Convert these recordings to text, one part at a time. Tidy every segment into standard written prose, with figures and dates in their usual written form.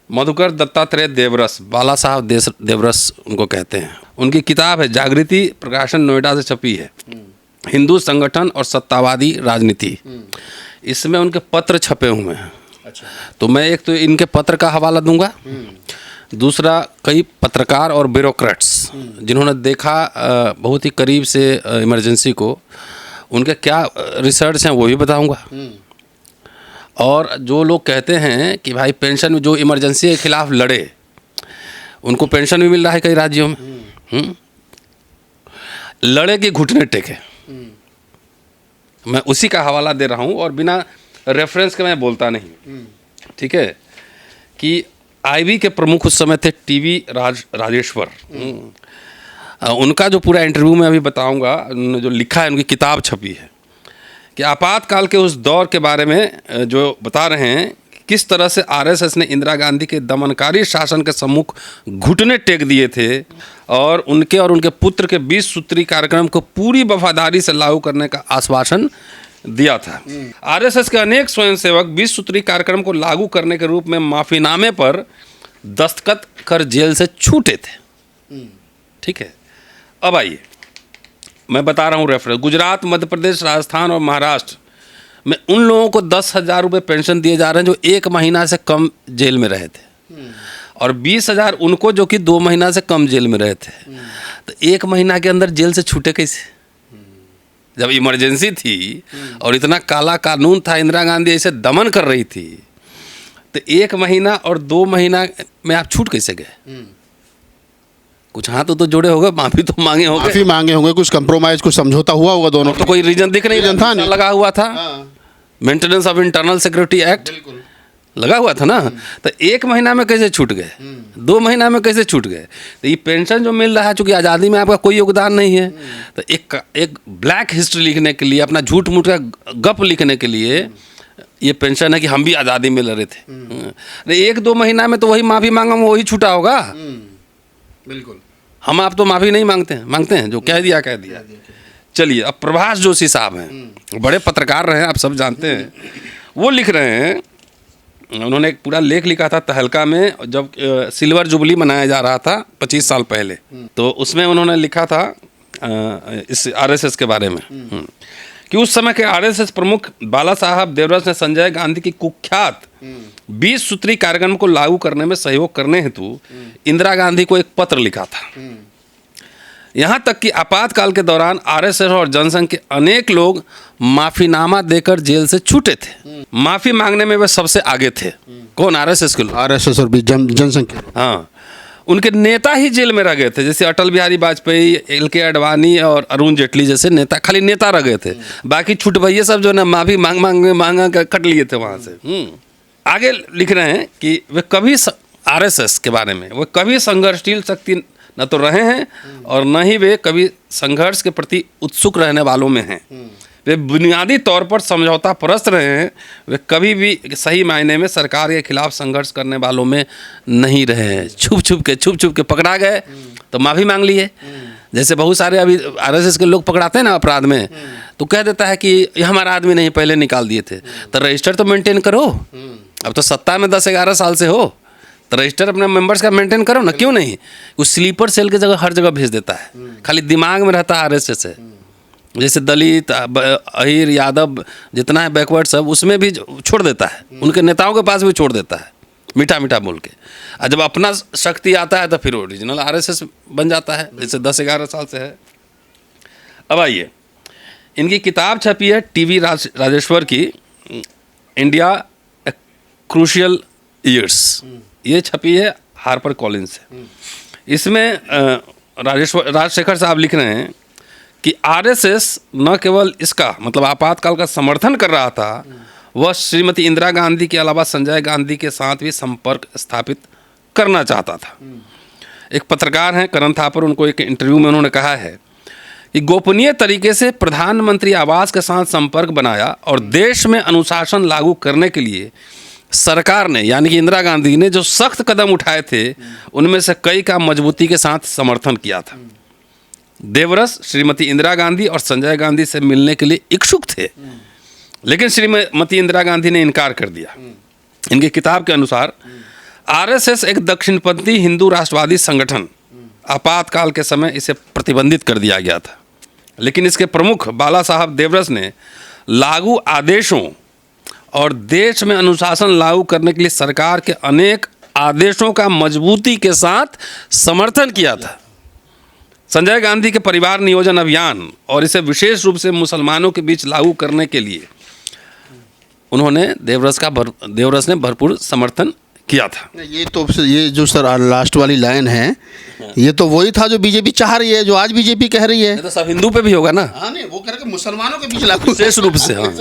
मधुकर दत्तात्रेय देवरस, बाला साहब देवरस उनको कहते हैं। उनकी किताब है जागृति, प्रकाशन नोएडा से छपी है, हिंदू संगठन और सत्तावादी राजनीति। इसमें उनके पत्र छपे हुए हैं। अच्छा। तो मैं एक तो इनके पत्र का हवाला दूंगा, दूसरा कई पत्रकार और ब्यूरोक्रेट्स जिन्होंने देखा बहुत ही करीब से इमरजेंसी को, उनके क्या रिसर्च हैं वो भी बताऊंगा। और जो लोग कहते हैं कि भाई पेंशन में जो इमरजेंसी के खिलाफ लड़े उनको पेंशन भी मिल रहा है कई राज्यों में, लड़े कि घुटने टेके, मैं उसी का हवाला दे रहा हूँ और बिना रेफरेंस के मैं बोलता नहीं। ठीक है कि आईवी के प्रमुख उस समय थे टीवी राजेश्वर। उनका जो पूरा इंटरव्यू मैं अभी बताऊंगा, उन्होंने जो लिखा है, उनकी किताब छपी है कि आपातकाल के उस दौर के बारे में जो बता रहे हैं किस तरह से आरएसएस ने इंदिरा गांधी के दमनकारी शासन के सम्मुख घुटने टेक दिए थे और उनके पुत्र के 20 सूत्री कार्यक्रम को पूरी वफादारी से लागू करने का आश्वासन दिया था। आरएसएस के अनेक स्वयंसेवक 20 सूत्री कार्यक्रम को लागू करने के रूप में माफीनामे पर दस्तखत कर जेल से छूटे थे। ठीक है, अब आइए मैं बता रहा हूँ रेफरेंस। गुजरात, मध्य प्रदेश, राजस्थान और महाराष्ट्र में उन लोगों को 10,000 रुपये पेंशन दिए जा रहे हैं जो 1 महीना से कम जेल में रहे थे, और 20,000 उनको जो कि 2 महीना से कम जेल में रहे थे। तो 1 महीना के अंदर जेल से छूटे कैसे, जब इमरजेंसी थी और इतना काला कानून था, इंदिरा गांधी ऐसे दमन कर रही थी, तो 1 महीना और 2 महीना में आप छूट कैसे गए? कुछ हाथ तो जोड़े होंगे, माफी तो मांगे होंगे, माफी मांगे होंगे, कुछ कंप्रोमाइज, कुछ समझौता हुआ होगा दोनों। तो कोई रीजन दिख नहीं था, नहीं लगा हुआ था। Maintenance of internal security act लगा हुआ था ना। तो 1 महीना में कैसे छूट गए, 2 महीना में कैसे छूट गए? तो ये पेंशन जो मिल रहा है, चूंकि आज़ादी में आपका कोई योगदान नहीं है, तो एक ब्लैक हिस्ट्री लिखने के लिए, अपना झूठ मूठ का गप लिखने के लिए ये पेंशन है कि हम भी आज़ादी में लड़े थे। 1-2 महीना में तो वही माफ़ी मांगा वही छूटा होगा। बिल्कुल। हम आप तो माफ़ी नहीं मांगते हैं, जो कह दिया। चलिए, अब प्रभास जोशी साहब हैं, बड़े पत्रकार रहे हैं, आप सब जानते हैं। वो लिख रहे हैं, उन्होंने एक पूरा लेख लिखा था तहलका में, जब सिल्वर जुबली मनाया जा रहा था 25 साल पहले, तो उसमें उन्होंने लिखा था इस आरएसएस के बारे में कि उस समय के आरएसएस प्रमुख बाला साहब देवरस ने संजय गांधी की कुख्यात 20 सूत्री कार्यक्रम को लागू करने में सहयोग करने हेतु इंदिरा गांधी को एक पत्र लिखा था। यहाँ तक कि आपातकाल के दौरान आरएसएस और जनसंघ के अनेक लोग माफीनामा देकर जेल से छूटे थे। माफी मांगने में वे सबसे आगे थे। कौन? आरएसएस के लोग, आरएसएस और जनसंघ। हाँ, उनके नेता ही जेल में रह गए थे, जैसे अटल बिहारी वाजपेयी, एल.के. आडवाणी और अरुण जेटली जैसे नेता, खाली नेता रह गए थे। बाकी छुटभैये सब जो है ना, माफी मांग कट लिए थे वहाँ से। आगे लिख रहे हैं कि वे कभी आरएसएस के बारे में, वे कभी संघर्षशील शक्ति न तो रहे हैं और न ही वे कभी संघर्ष के प्रति उत्सुक रहने वालों में हैं। वे बुनियादी तौर पर समझौता परस्त रहे हैं। वे कभी भी सही मायने में सरकार के खिलाफ संघर्ष करने वालों में नहीं रहे हैं। छुप छुप के पकड़ा गए तो माफ़ी मांग लिए। जैसे बहुत सारे अभी आरएसएस के लोग पकड़ाते हैं ना अपराध में, तो कह देता है कि ये हमारा आदमी नहीं, पहले निकाल दिए थे। तो रजिस्टर तो मेंटेन करो, अब तो सत्ता में 10-11 साल से हो, तो रजिस्टर अपने मेंबर्स का मेंटेन करो ना। क्यों नहीं? उस स्लीपर सेल की जगह हर जगह भेज देता है, खाली दिमाग में रहता है आरएसएस है। जैसे दलित, अहीर, यादव जितना है बैकवर्ड सब, उसमें भी छोड़ देता है, उनके नेताओं के पास भी छोड़ देता है, मीठा मीठा बोल के। और जब अपना शक्ति आता है तो फिर ओरिजिनल आरएसएस बन जाता है, जैसे 10-11 साल से है। अब आइए, इनकी किताब छपी है टीवी राजेश्वर की, इंडिया ए क्रूशियल ईयर्स, ये छपी है हार्पर कॉलिंस से। इसमें राजशेखर साहब लिख रहे हैं कि आरएसएस न केवल इसका मतलब आपातकाल का समर्थन कर रहा था, वह श्रीमती इंदिरा गांधी के अलावा संजय गांधी के साथ भी संपर्क स्थापित करना चाहता था। एक पत्रकार हैं करण थापर, उनको एक इंटरव्यू में उन्होंने कहा है कि गोपनीय तरीके से प्रधानमंत्री आवास के साथ संपर्क बनाया और देश में अनुशासन लागू करने के लिए सरकार ने, यानी कि इंदिरा गांधी ने जो सख्त कदम उठाए थे, उनमें से कई का मजबूती के साथ समर्थन किया था। देवरस श्रीमती इंदिरा गांधी और संजय गांधी से मिलने के लिए इच्छुक थे, लेकिन श्रीमती इंदिरा गांधी ने इनकार कर दिया। इनकी किताब के अनुसार आरएसएस एक दक्षिणपंथी हिंदू राष्ट्रवादी संगठन, आपातकाल के समय इसे प्रतिबंधित कर दिया गया था, लेकिन इसके प्रमुख बाला साहब देवरस ने लागू आदेशों और देश में अनुशासन लागू करने के लिए सरकार के अनेक आदेशों का मजबूती के साथ समर्थन किया था। संजय गांधी के परिवार नियोजन अभियान और इसे विशेष रूप से मुसलमानों के बीच लागू करने के लिए उन्होंने देवरस ने भरपूर समर्थन किया था। ये जो सर लास्ट वाली लाइन है, ये तो वही था जो बीजेपी चाह रही है, जो आज बीजेपी कह रही है। ये तो सब हिंदू पे भी होगा ना। हाँ नहीं, वो करके मुसलमानों के बीच लागू विशेष रूप से, हाँ,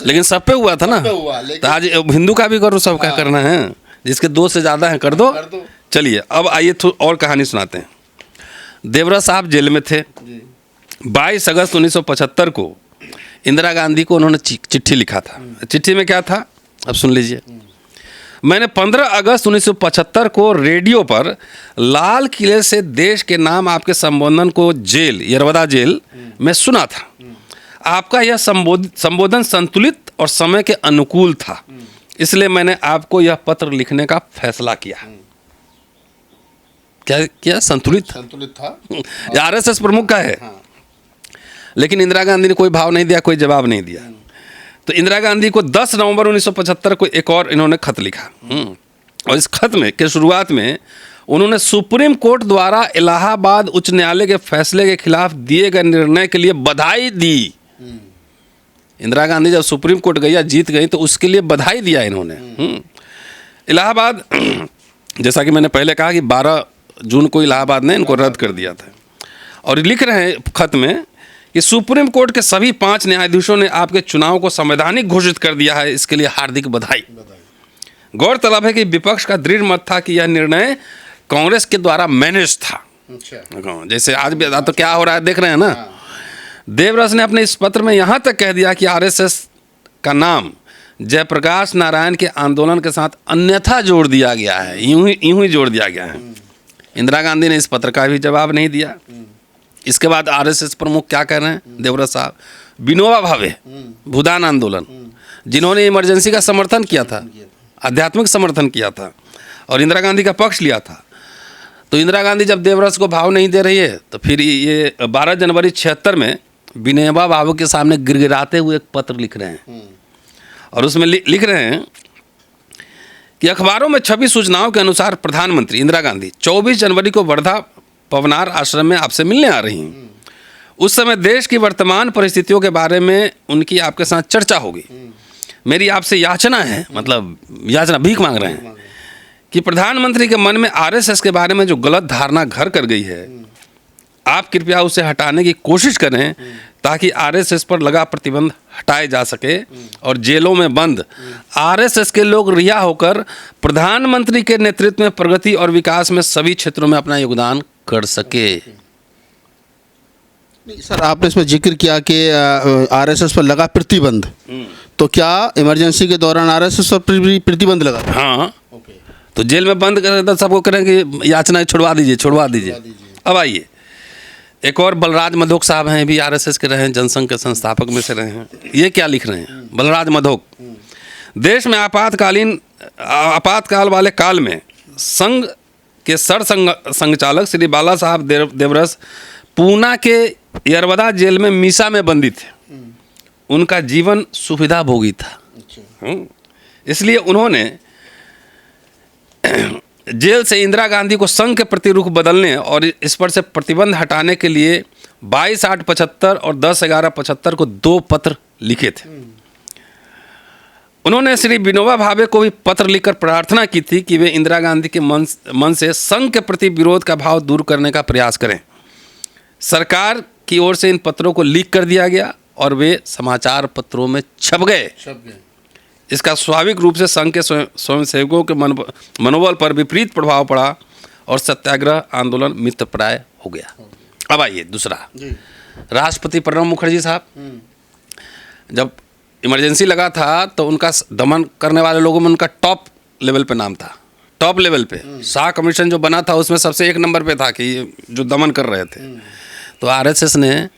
लेकिन सब पे हुआ था ना। तो आज हिंदू का भी करो, सबका करना है, जिसके 2 से ज़्यादा हैं कर दो। चलिए अब आइए और कहानी सुनाते हैं। देवरस साहब जेल में थे। 22 अगस्त 1975 को इंदिरा गांधी को उन्होंने चिट्ठी लिखा था। चिट्ठी में क्या था, अब सुन लीजिए। मैंने 15 अगस्त 1975 को रेडियो पर लाल किले से देश के नाम आपके संबोधन को जेल, यरवदा जेल में सुना था। आपका यह संबोधन संतुलित और समय के अनुकूल था, इसलिए मैंने आपको यह पत्र लिखने का फैसला किया। क्या संतुलित था। आरएसएस प्रमुख का है। लेकिन इंदिरा गांधी ने कोई भाव नहीं दिया, कोई जवाब नहीं दिया। तो इंदिरा गांधी को 10 नवंबर 1975 को एक और इन्होंने खत लिखा। और इस खत में के शुरुआत में उन्होंने सुप्रीम कोर्ट द्वारा इलाहाबाद उच्च न्यायालय के फैसले के खिलाफ दिए गए निर्णय के लिए बधाई दी। इंदिरा गांधी जब सुप्रीम कोर्ट गई या जीत गई तो उसके लिए बधाई दिया इन्होंने। इलाहाबाद, जैसा कि मैंने पहले कहा कि 12 जून को इलाहाबाद ने इनको रद्द कर दिया था। और लिख रहे हैं खत में कि सुप्रीम कोर्ट के सभी 5 न्यायाधीशों ने आपके चुनाव को संवैधानिक घोषित कर दिया है, इसके लिए हार्दिक बधाई। गौरतलब है कि विपक्ष का दृढ़ मत था कि यह निर्णय कांग्रेस के द्वारा मैनेज था। जैसे आज भी तो क्या हो रहा है देख रहे हैं ना। देवरस ने अपने इस पत्र में यहाँ तक कह दिया कि आरएसएस का नाम जयप्रकाश नारायण के आंदोलन के साथ अन्यथा जोड़ दिया गया है, यूं ही जोड़ दिया गया है। इंदिरा गांधी ने इस पत्र का भी जवाब नहीं दिया। इसके बाद आरएसएस प्रमुख क्या कह रहे हैं देवरस साहब, विनोबा भावे, भूदान आंदोलन, जिन्होंने इमरजेंसी का समर्थन किया था, आध्यात्मिक समर्थन किया था और इंदिरा गांधी का पक्ष लिया था। तो इंदिरा गांधी जब देवरस को भाव नहीं दे रही है तो फिर ये 12 जनवरी 76 में विनोबा भावे के सामने गिड़गिड़ाते हुए एक पत्र लिख रहे हैं। और उसमें लिख रहे हैं कि अखबारों में छपी सूचनाओं के अनुसार प्रधानमंत्री इंदिरा गांधी 24 जनवरी को वर्धा पवनार आश्रम में आपसे मिलने आ रही हैं। उस समय देश की वर्तमान परिस्थितियों के बारे में उनकी आपके साथ चर्चा होगी। मेरी आपसे याचना है, मतलब याचना, भीख मांग रहे हैं कि प्रधानमंत्री के मन में आरएसएस के बारे में जो गलत धारणा घर कर गई है, आप कृपया उसे हटाने की कोशिश करें ताकि आरएसएस पर लगा प्रतिबंध हटाए जा सके और जेलों में बंद आरएसएस के लोग रिहा होकर प्रधानमंत्री के नेतृत्व में प्रगति और विकास में सभी क्षेत्रों में अपना योगदान कर सके। सर आपने इसमें जिक्र किया कि आरएसएस पर लगा प्रतिबंध, तो क्या इमरजेंसी के दौरान आरएसएस पर प्रतिबंध लगा? हाँ, तो जेल में बंद कर तो सबको करें कि याचना छुड़वा दीजिए। अब आइए, एक और बलराज मधोक साहब हैं, भी आरएसएस के रहे हैं, जनसंघ के संस्थापक में से रहे हैं। ये क्या लिख रहे हैं बलराज मधोक, देश में आपातकाल वाले काल में संघ के संघचालक श्री बाला साहब देवरस पूना के यरवदा जेल में मीसा में बंदी थे। उनका जीवन सुविधा भोगी था, इसलिए उन्होंने जेल से इंदिरा गांधी को संघ के प्रति रुख बदलने और इस पर से प्रतिबंध हटाने के लिए 22/8/75 और 10/11/75 को 2 पत्र लिखे थे। उन्होंने श्री विनोबा भावे को भी पत्र लिखकर प्रार्थना की थी कि वे इंदिरा गांधी के मन से संघ के प्रति विरोध का भाव दूर करने का प्रयास करें। सरकार की ओर से इन पत्रों को लीक कर दिया गया और वे समाचार पत्रों में छप गए। इसका स्वाभाविक रूप से संघ के स्वयंसेवकों के मनोबल पर विपरीत प्रभाव पड़ा और सत्याग्रह आंदोलन मित्रप्राय हो गया। अब आइए दूसरा, राष्ट्रपति प्रणब मुखर्जी साहब, जब इमरजेंसी लगा था तो उनका दमन करने वाले लोगों में उनका टॉप लेवल पे नाम था। टॉप लेवल पे शाह कमीशन जो बना था उसमें सबसे 1 नंबर पे था कि जो दमन कर रहे थे। तो आरएसएस ने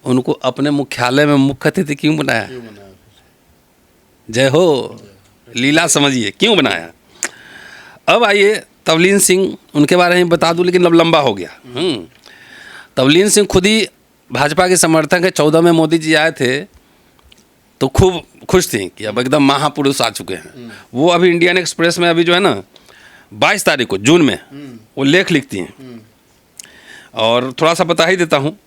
उनको अपने मुख्यालय में मुख्य अतिथि क्यों बनाया? जय हो, लीला समझिए क्यों बनाया। अब आइए तवलीन सिंह, उनके बारे में बता दूं लेकिन अब लंबा हो गया। तवलीन सिंह खुद ही भाजपा के समर्थक है। 14 में मोदी जी आए थे तो खूब खुश थी कि अब एकदम महापुरुष आ चुके हैं। वो अभी इंडियन एक्सप्रेस में अभी जो है ना 22 तारीख को जून में वो लेख लिखती हैं। और थोड़ा सा बता ही देता हूँ,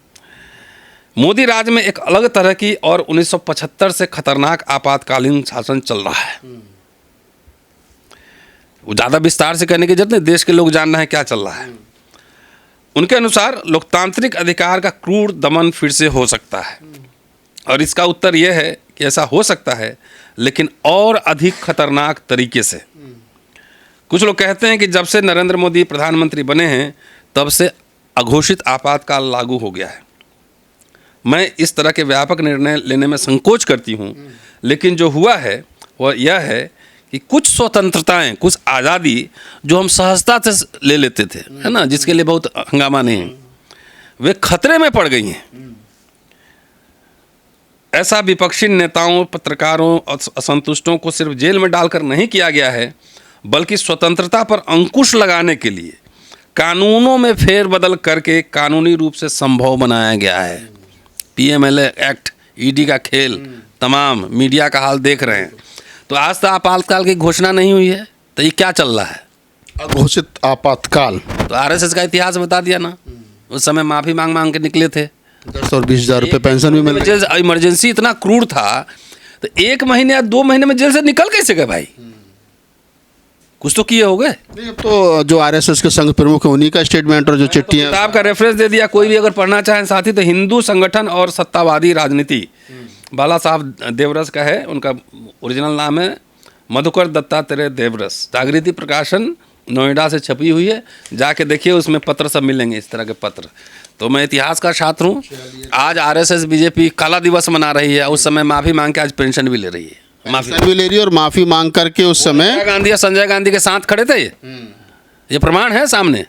मोदी राज में एक अलग तरह की और 1975 से खतरनाक आपातकालीन शासन चल रहा है। वो ज़्यादा विस्तार से कहने की जरूरत नहीं, देश के लोग जानना है क्या चल रहा है। उनके अनुसार लोकतांत्रिक अधिकार का क्रूर दमन फिर से हो सकता है, और इसका उत्तर यह है कि ऐसा हो सकता है लेकिन और अधिक खतरनाक तरीके से। कुछ लोग कहते हैं कि जब से नरेंद्र मोदी प्रधानमंत्री बने हैं तब से अघोषित आपातकाल लागू हो गया है। मैं इस तरह के व्यापक निर्णय लेने में संकोच करती हूँ, लेकिन जो हुआ है वह यह है कि कुछ स्वतंत्रताएं, कुछ आज़ादी जो हम सहजता से ले लेते थे, है ना, जिसके लिए बहुत हंगामा नहीं है, वे खतरे में पड़ गई हैं। ऐसा विपक्षी नेताओं, पत्रकारों और असंतुष्टों को सिर्फ जेल में डालकर नहीं किया गया है, बल्कि स्वतंत्रता पर अंकुश लगाने के लिए कानूनों में फेरबदल करके कानूनी रूप से संभव बनाया गया है। पीएमएलए एक्ट, ईडी का खेल, तमाम मीडिया का हाल देख रहे हैं। तो आज तक आपातकाल की घोषणा नहीं हुई है, तो ये क्या चल रहा है? अघोषित आपातकाल। तो आरएसएस का इतिहास बता दिया ना, उस समय माफ़ी मांग मांग के निकले थे। 10 और 20 हज़ार रुपये पेंशन भी मिल रही है। इमरजेंसी इतना क्रूर था तो 1 महीने या 2 महीने में जेल से निकल कैसे गए भाई? कुछ तो किए हो गए। नहीं, अब तो जो आरएसएस के संघ प्रमुख है उन्हीं का स्टेटमेंट और जो चिट्ठियाँ, किताब का रेफरेंस दे दिया, कोई भी अगर पढ़ना चाहें साथी तो हिंदू संगठन और सत्तावादी राजनीति, बाला साहब देवरस का है, उनका ओरिजिनल नाम है मधुकर दत्तात्रेय देवरस। जागृति प्रकाशन नोएडा से छपी हुई है, जाके देखिए, उसमें पत्र सब मिलेंगे, इस तरह के पत्र। तो मैं इतिहास का छात्र हूँ। आज आरएसएस बीजेपी काला दिवस मना रही है, उस समय माफ़ी मांग के आज पेंशन भी ले रही है, पेंशन भी ले रही है और माफ़ी मांग करके उस समय गांधी या संजय गांधी के साथ खड़े थे। ये प्रमाण है सामने।